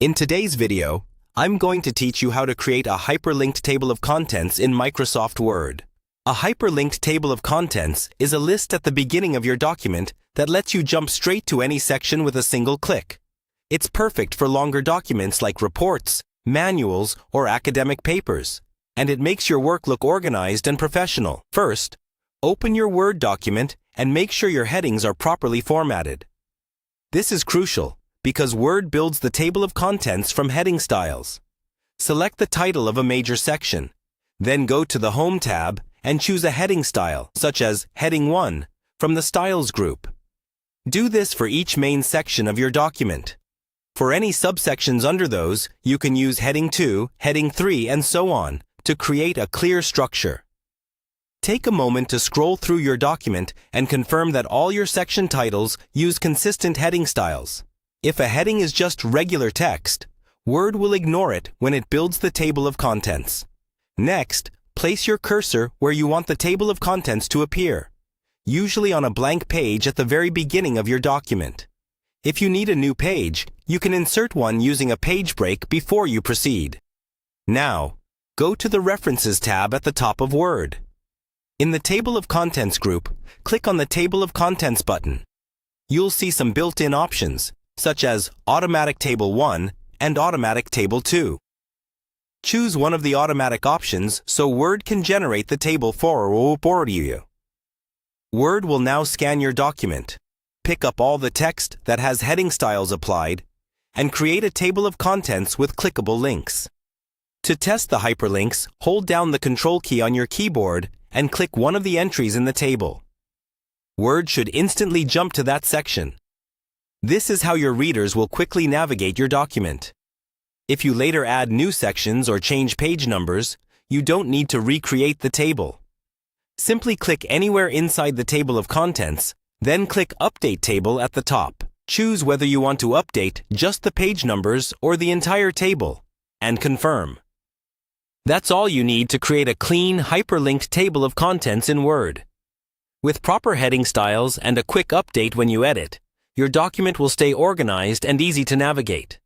In today's video, I'm going to teach you how to create a hyperlinked table of contents in Microsoft Word. A hyperlinked table of contents is a list at the beginning of your document that lets you jump straight to any section with a single click. It's perfect for longer documents like reports, manuals, or academic papers, and it makes your work look organized and professional. First, open your Word document and make sure your headings are properly formatted. This is crucial because Word builds the table of contents from heading styles. Select the title of a major section, then go to the Home tab and choose a heading style, such as Heading 1, from the Styles group. Do this for each main section of your document. For any subsections under those, you can use Heading 2, Heading 3, and so on to create a clear structure. Take a moment to scroll through your document and confirm that all your section titles use consistent heading styles. If a heading is just regular text, Word will ignore it when it builds the table of contents. Next, place your cursor where you want the table of contents to appear, usually on a blank page at the very beginning of your document. If you need a new page, you can insert one using a page break before you proceed. Now, go to the References tab at the top of Word. In the Table of Contents group, click on the Table of Contents button. You'll see some built-in options, such as Automatic Table 1 and Automatic Table 2. Choose one of the automatic options so Word can generate the table for you. Word will now scan your document, pick up all the text that has heading styles applied, and create a table of contents with clickable links. To test the hyperlinks, hold down the Control key on your keyboard and click one of the entries in the table. Word should instantly jump to that section. This is how your readers will quickly navigate your document. If you later add new sections or change page numbers, you don't need to recreate the table. Simply click anywhere inside the table of contents, then click Update Table at the top. Choose whether you want to update just the page numbers or the entire table, and confirm. That's all you need to create a clean, hyperlinked table of contents in Word. With proper heading styles and a quick update when you edit, your document will stay organized and easy to navigate.